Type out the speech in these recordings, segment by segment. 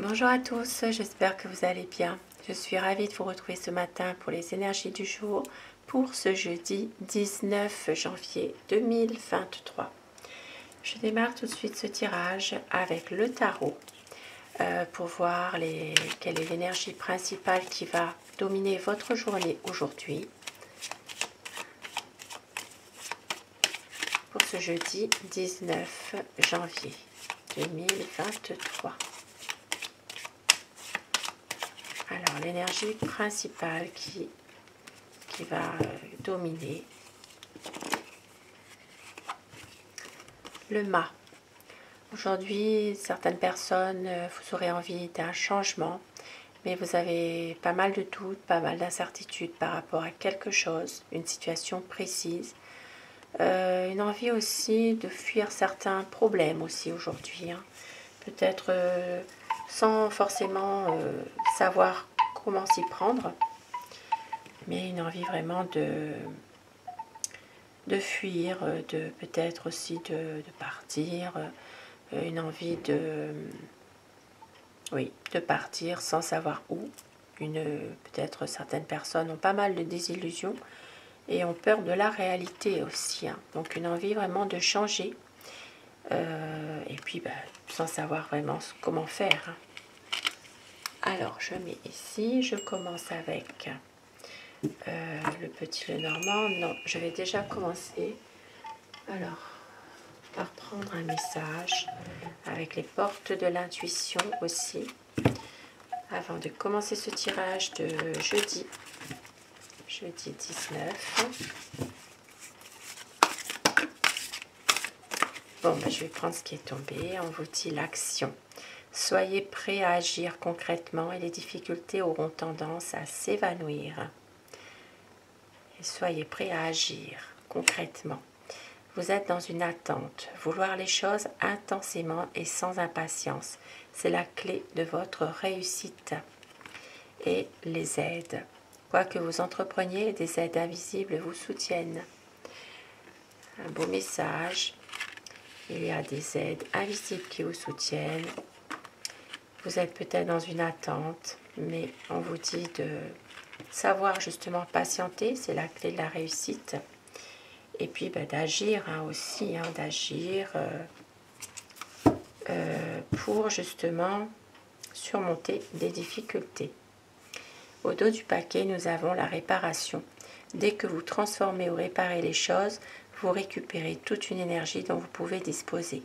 Bonjour à tous, j'espère que vous allez bien. Je suis ravie de vous retrouver ce matin pour les énergies du jour pour ce jeudi 19 janvier 2023. Je démarre tout de suite ce tirage avec le tarot pour voir quelle est l'énergie principale qui va dominer votre journée aujourd'hui. Pour ce jeudi 19 janvier 2023. Alors, l'énergie principale qui va dominer. Le mât. Aujourd'hui, certaines personnes, vous aurez envie d'un changement, mais vous avez pas mal de doutes, pas mal d'incertitudes par rapport à quelque chose, une situation précise. Une envie aussi de fuir certains problèmes aussi aujourd'hui. Peut-être sans forcément savoir comment s'y prendre, mais une envie vraiment de fuir, de peut-être aussi de partir, une envie de partir sans savoir où. Peut-être certaines personnes ont pas mal de désillusions et ont peur de la réalité aussi. Donc une envie vraiment de changer et puis sans savoir vraiment comment faire. Alors je mets ici, je commence avec le petit Lenormand. Non, je vais déjà commencer alors par prendre un message avec les portes de l'intuition aussi avant de commencer ce tirage de jeudi 19. Bon, je vais prendre ce qui est tombé. On vous dit l'action. Soyez prêts à agir concrètement et les difficultés auront tendance à s'évanouir. Et soyez prêts à agir concrètement. Vous êtes dans une attente. Vouloir les choses intensément et sans impatience, c'est la clé de votre réussite. Et les aides. Quoi que vous entrepreniez, des aides invisibles vous soutiennent. Un beau message. Il y a des aides invisibles qui vous soutiennent. Vous êtes peut-être dans une attente, mais on vous dit de savoir justement patienter, c'est la clé de la réussite. Et puis d'agir aussi, d'agir pour justement surmonter des difficultés. Au dos du paquet, nous avons la réparation. Dès que vous transformez ou réparez les choses, vous récupérez toute une énergie dont vous pouvez disposer.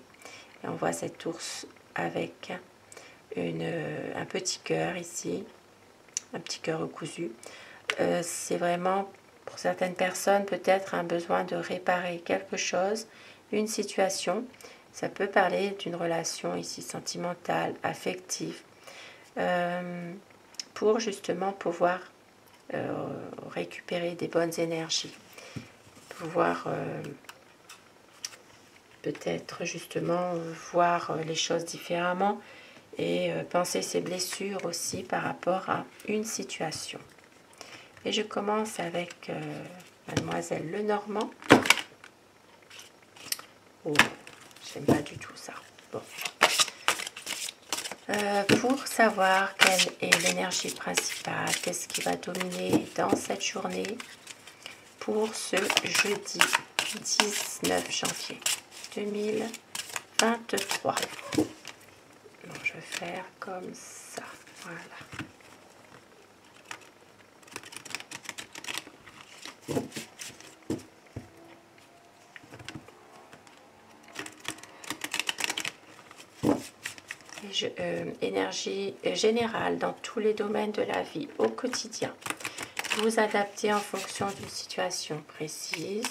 Et on voit cet ours avec un petit cœur ici, un petit cœur recousu. C'est vraiment, pour certaines personnes, peut-être un besoin de réparer quelque chose, une situation. Ça peut parler d'une relation ici sentimentale, affective, pour justement pouvoir récupérer des bonnes énergies, pouvoir peut-être justement voir les choses différemment et penser ses blessures aussi par rapport à une situation. Et je commence avec Mademoiselle Lenormand. Oh, j'aime pas du tout ça. Bon. Pour savoir quelle est l'énergie principale, qu'est-ce qui va dominer dans cette journée pour ce jeudi 19 janvier 2023. Donc, je vais faire comme ça. Voilà. Énergie générale dans tous les domaines de la vie au quotidien. Vous adaptez en fonction d'une situation précise.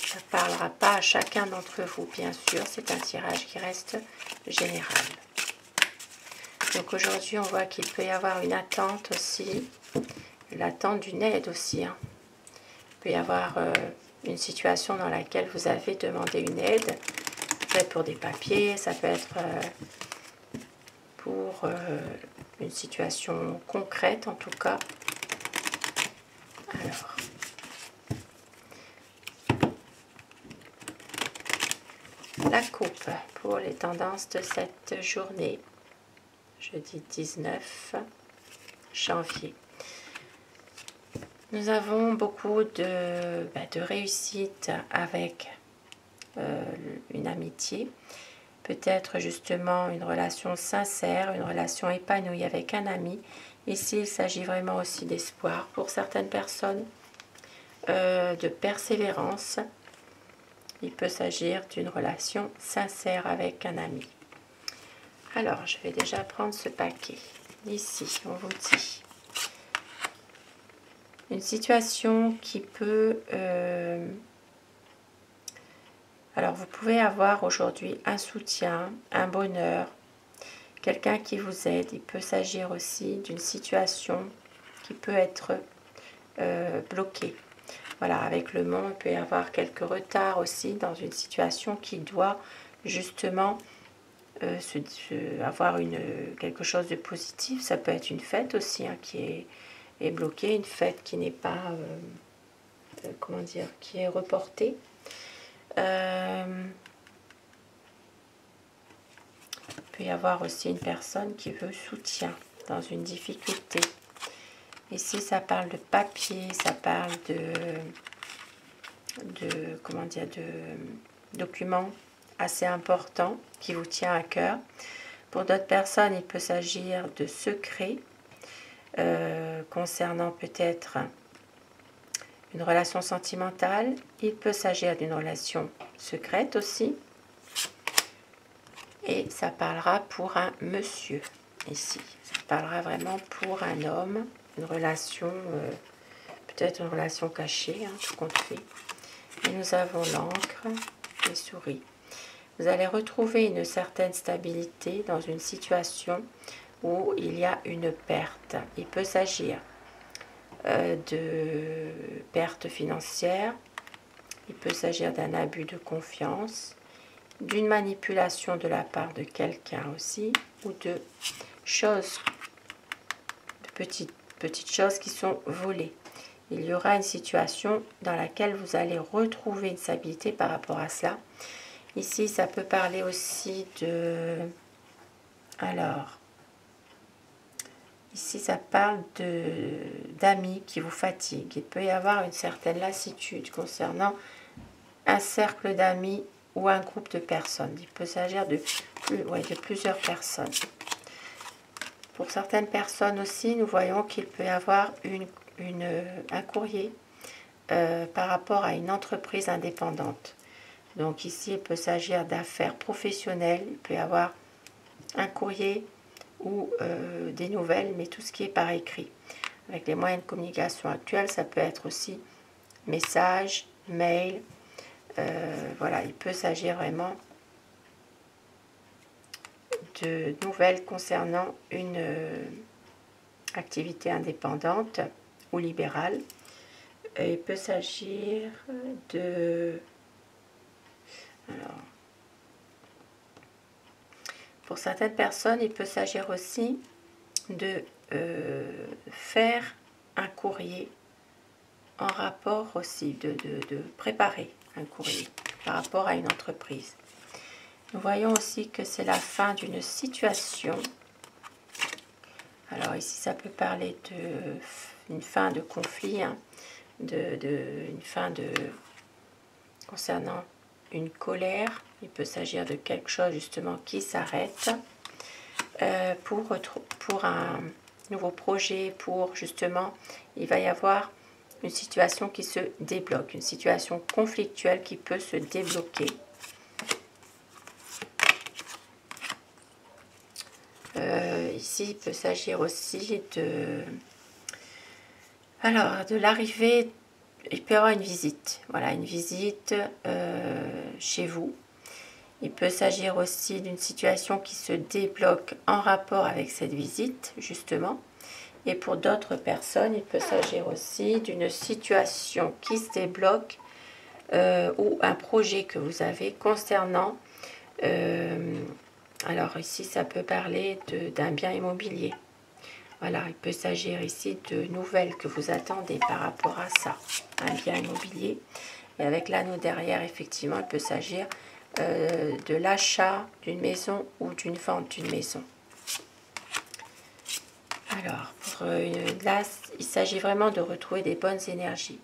Ça ne parlera pas à chacun d'entre vous, bien sûr. C'est un tirage qui reste général. Donc aujourd'hui, on voit qu'il peut y avoir une attente aussi. L'attente d'une aide aussi. Il peut y avoir une situation dans laquelle vous avez demandé une aide. Ça peut être pour des papiers, ça peut être pour une situation concrète en tout cas. Alors, la coupe pour les tendances de cette journée. jeudi 19 janvier. Nous avons beaucoup de réussite avec une amitié, peut-être justement une relation sincère, une relation épanouie avec un ami. Ici, il s'agit vraiment aussi d'espoir pour certaines personnes, de persévérance. Il peut s'agir d'une relation sincère avec un ami. Alors, je vais déjà prendre ce paquet. Ici, on vous dit une situation qui peut... alors, vous pouvez avoir aujourd'hui un soutien, un bonheur, quelqu'un qui vous aide. Il peut s'agir aussi d'une situation qui peut être bloquée. Voilà, avec le monde, il peut y avoir quelques retards aussi dans une situation qui doit justement avoir quelque chose de positif. Ça peut être une fête aussi hein, qui est bloquée, une fête qui n'est pas, comment dire, qui est reportée. Il peut y avoir aussi une personne qui veut soutien dans une difficulté. Ici, ça parle de papier, ça parle comment dire, de documents assez importants qui vous tient à cœur. Pour d'autres personnes, il peut s'agir de secrets concernant peut-être une relation sentimentale. Il peut s'agir d'une relation secrète aussi. Et ça parlera pour un monsieur ici. Ça parlera vraiment pour un homme, une relation, peut-être une relation cachée, hein, tout compte fait. Et nous avons l'encre, les souris. Vous allez retrouver une certaine stabilité dans une situation où il y a une perte. Il peut s'agir de perte financière, il peut s'agir d'un abus de confiance, d'une manipulation de la part de quelqu'un aussi, ou de choses, de petites choses qui sont volées. Il y aura une situation dans laquelle vous allez retrouver une stabilité par rapport à cela. Ici, ça peut parler aussi de... Alors, ici, ça parle d'amis qui vous fatiguent. Il peut y avoir une certaine lassitude concernant un cercle d'amis ou un groupe de personnes. Il peut s'agir de plusieurs personnes. Pour certaines personnes aussi, nous voyons qu'il peut y avoir un courrier par rapport à une entreprise indépendante. Donc ici, il peut s'agir d'affaires professionnelles, il peut y avoir un courrier ou des nouvelles, mais tout ce qui est par écrit. Avec les moyens de communication actuels, ça peut être aussi messages, mails. Voilà, il peut s'agir vraiment de nouvelles concernant une activité indépendante ou libérale. Il peut s'agir de... Alors, pour certaines personnes, il peut s'agir aussi de faire un courrier en rapport aussi, de préparer un courrier par rapport à une entreprise. Nous voyons aussi que c'est la fin d'une situation. Alors ici, ça peut parler d'une fin de conflit, hein, une fin concernant une colère. Il peut s'agir de quelque chose justement qui s'arrête pour un nouveau projet, pour justement, il va y avoir une situation qui se débloque, une situation conflictuelle qui peut se débloquer. Ici, il peut s'agir aussi de l'arrivée. Il peut y avoir une visite, voilà, une visite chez vous. Il peut s'agir aussi d'une situation qui se débloque en rapport avec cette visite, justement. Et pour d'autres personnes, il peut s'agir aussi d'une situation qui se débloque ou un projet que vous avez concernant... alors ici, ça peut parler d'un bien immobilier. Voilà, il peut s'agir ici de nouvelles que vous attendez par rapport à ça, un bien immobilier. Et avec l'anneau derrière, effectivement, il peut s'agir de l'achat d'une maison ou d'une vente d'une maison. Alors, là, il s'agit vraiment de retrouver des bonnes énergies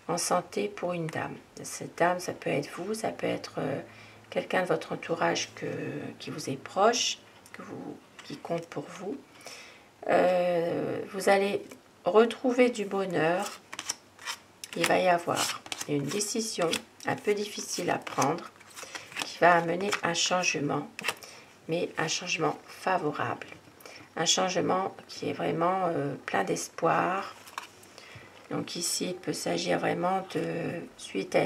en santé pour une dame. Cette dame, ça peut être vous, ça peut être quelqu'un de votre entourage qui vous est proche, qui compte pour vous. Vous allez retrouver du bonheur. Il va y avoir une décision un peu difficile à prendre qui va amener un changement, mais un changement favorable. Un changement qui est vraiment plein d'espoir. Donc ici, il peut s'agir vraiment suite à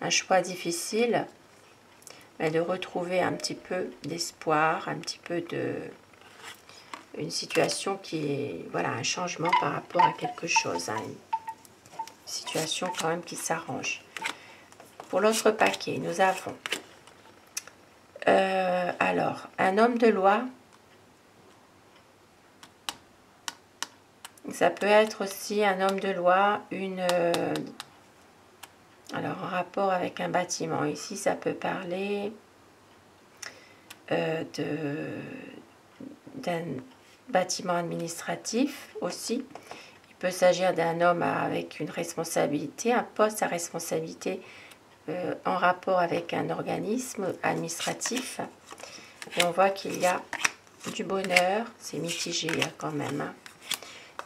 un choix difficile, mais de retrouver un petit peu d'espoir, un petit peu une situation qui est, voilà, un changement par rapport à quelque chose, hein, une situation quand même qui s'arrange. Pour l'autre paquet, nous avons alors un homme de loi. Ça peut être aussi un homme de loi, alors en rapport avec un bâtiment. Ici, ça peut parler d'un bâtiment administratif aussi. Il peut s'agir d'un homme avec une responsabilité, un poste à responsabilité en rapport avec un organisme administratif. Et on voit qu'il y a du bonheur, c'est mitigé quand même, hein.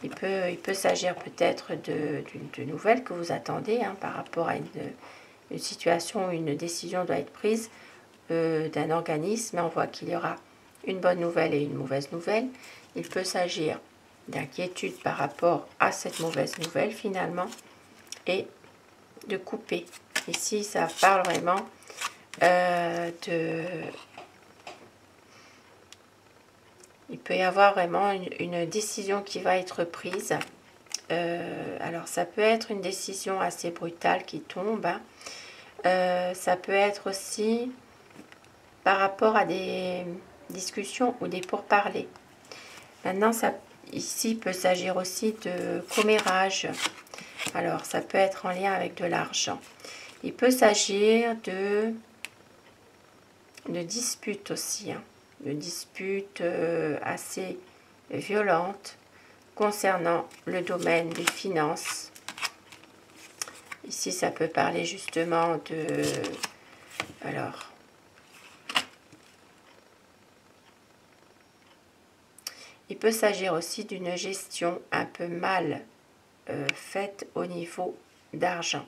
Il peut s'agir peut-être de nouvelles que vous attendez, hein, par rapport à une situation où une décision doit être prise d'un organisme. On voit qu'il y aura une bonne nouvelle et une mauvaise nouvelle. Il peut s'agir d'inquiétude par rapport à cette mauvaise nouvelle finalement et de couper. Ici, ça parle vraiment il peut y avoir vraiment une décision qui va être prise. Alors, ça peut être une décision assez brutale qui tombe, hein. Ça peut être aussi par rapport à des discussions ou des pourparlers. Maintenant, ici, il peut s'agir aussi de commérage. Alors, ça peut être en lien avec de l'argent. Il peut s'agir de disputes aussi, hein. De disputes assez violentes concernant le domaine des finances. Ici, ça peut parler justement de... Alors, il peut s'agir aussi d'une gestion un peu mal faite au niveau d'argent.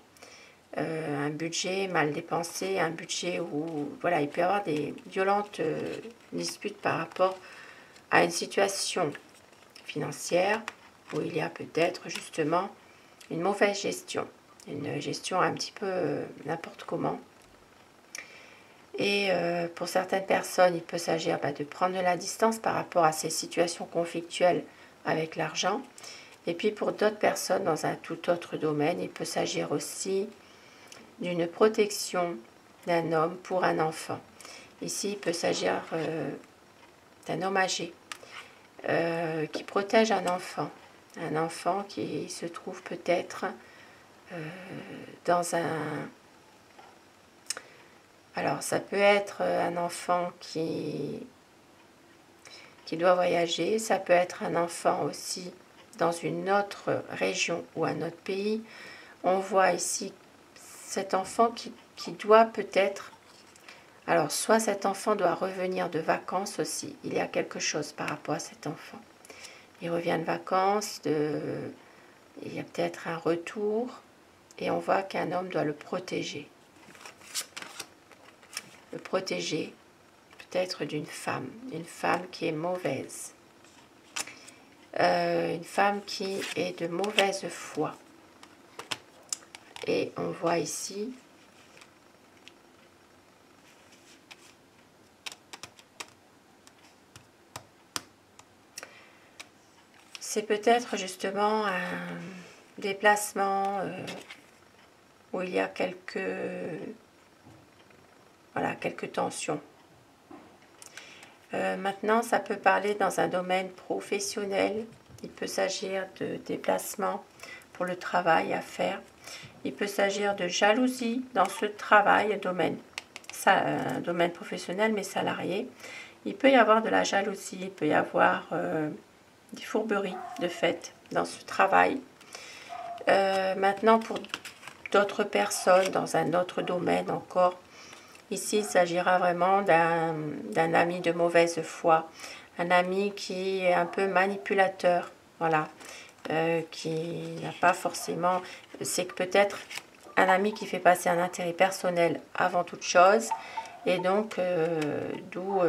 Un budget mal dépensé, un budget où voilà, il peut y avoir des violentes disputes par rapport à une situation financière où il y a peut-être justement une mauvaise gestion, une gestion un petit peu n'importe comment. Et pour certaines personnes, il peut s'agir de prendre de la distance par rapport à ces situations conflictuelles avec l'argent. Et puis pour d'autres personnes, dans un tout autre domaine, il peut s'agir aussi d'une protection d'un homme pour un enfant. Ici, il peut s'agir d'un homme âgé qui protège un enfant qui se trouve peut-être dans un... Alors, ça peut être un enfant qui doit voyager, ça peut être un enfant aussi dans une autre région ou un autre pays. On voit ici cet enfant qui doit peut-être... Alors, soit cet enfant doit revenir de vacances aussi. Il y a quelque chose par rapport à cet enfant. Il revient de vacances, il y a peut-être un retour, et on voit qu'un homme doit le protéger. Le protéger peut-être d'une femme, une femme qui est mauvaise. Une femme qui est de mauvaise foi. Et on voit ici c'est peut-être justement un déplacement où il y a quelques tensions. Maintenant, ça peut parler dans un domaine professionnel. Il peut s'agir de déplacement pour le travail à faire. Il peut s'agir de jalousie dans ce travail, un domaine professionnel mais salarié. Il peut y avoir de la jalousie, il peut y avoir des fourberies de fait dans ce travail. Maintenant, pour d'autres personnes dans un autre domaine encore, ici il s'agira vraiment d'un ami de mauvaise foi, un ami qui est un peu manipulateur, voilà, qui n'a pas forcément, c'est que peut-être un ami qui fait passer un intérêt personnel avant toute chose, et donc d'où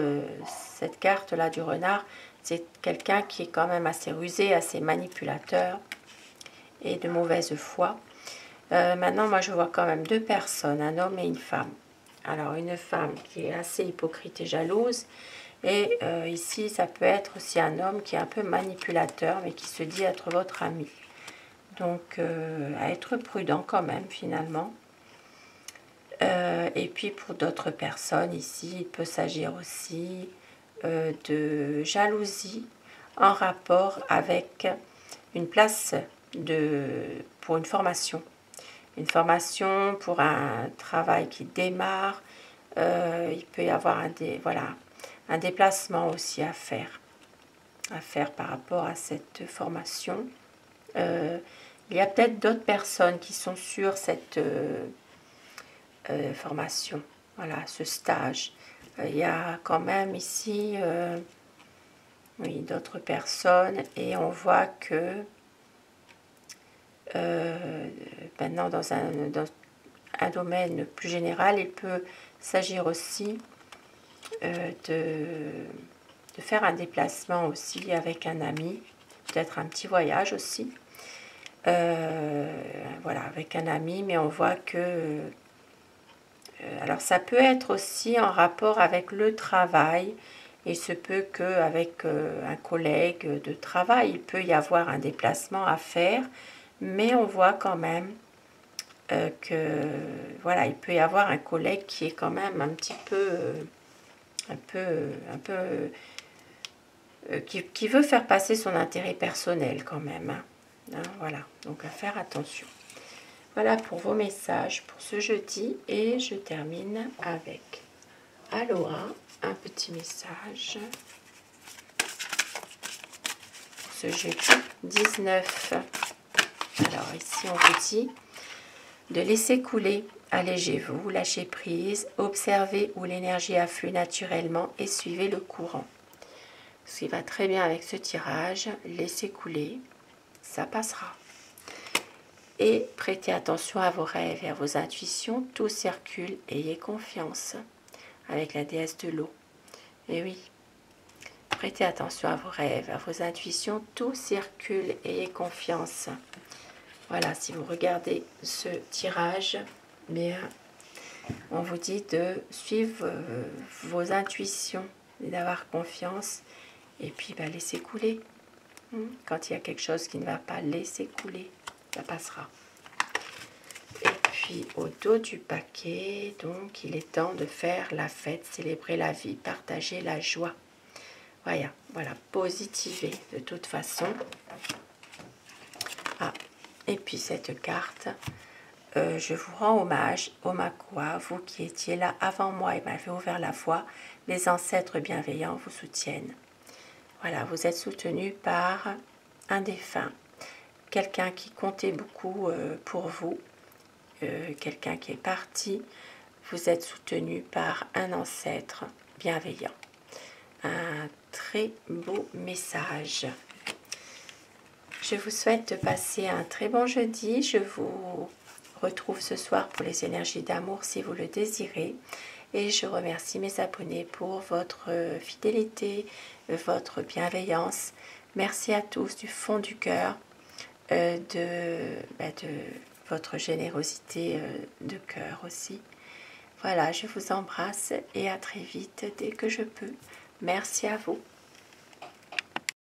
cette carte là du renard, c'est quelqu'un qui est quand même assez rusé, assez manipulateur et de mauvaise foi. Maintenant, moi, je vois quand même deux personnes, un homme et une femme. Alors, une femme qui est assez hypocrite et jalouse. Et ici, ça peut être aussi un homme qui est un peu manipulateur, mais qui se dit être votre ami. Donc, à être prudent quand même, finalement. Et puis, pour d'autres personnes, ici, il peut s'agir aussi de jalousie en rapport avec une place pour une formation. Une formation pour un travail qui démarre. Il peut y avoir un déplacement aussi à faire par rapport à cette formation. Il y a peut-être d'autres personnes qui sont sur cette formation, voilà, ce stage. Il y a quand même ici oui, d'autres personnes et on voit que maintenant dans un domaine plus général, il peut s'agir aussi de faire un déplacement aussi avec un ami, peut-être un petit voyage aussi. Voilà, avec un ami, mais on voit que... alors ça peut être aussi en rapport avec le travail. Il se peut qu'avec un collègue de travail, il peut y avoir un déplacement à faire, mais on voit quand même que voilà, il peut y avoir un collègue qui est quand même un petit peu qui veut faire passer son intérêt personnel quand même, hein, voilà, donc à faire attention. Voilà pour vos messages pour ce jeudi et je termine avec Aloha, un petit message pour ce jeudi 19. Alors ici on vous dit de laisser couler, allégez-vous, lâchez prise, observez où l'énergie afflue naturellement et suivez le courant. Ce qui va très bien avec ce tirage, laissez couler, ça passera. Et prêtez attention à vos rêves et à vos intuitions, tout circule, ayez confiance avec la déesse de l'eau. Et oui, prêtez attention à vos rêves, à vos intuitions, tout circule, ayez confiance. Voilà, si vous regardez ce tirage, bien, on vous dit de suivre vos intuitions et d'avoir confiance. Et puis, bah, laissez couler. Quand il y a quelque chose qui ne va pas, laissez couler. Ça passera. Et puis, au dos du paquet, donc, il est temps de faire la fête, célébrer la vie, partager la joie. Voilà, positiver de toute façon. Ah, et puis cette carte, je vous rends hommage, Omakua, vous qui étiez là avant moi et m'avez ouvert la voie, les ancêtres bienveillants vous soutiennent. Voilà, vous êtes soutenu par un défunt, quelqu'un qui comptait beaucoup pour vous, quelqu'un qui est parti, vous êtes soutenu par un ancêtre bienveillant. Un très beau message. Je vous souhaite de passer un très bon jeudi. Je vous retrouve ce soir pour les énergies d'amour si vous le désirez. Et je remercie mes abonnés pour votre fidélité, votre bienveillance. Merci à tous du fond du cœur de votre générosité de cœur aussi. Voilà, je vous embrasse et à très vite dès que je peux. Merci à vous.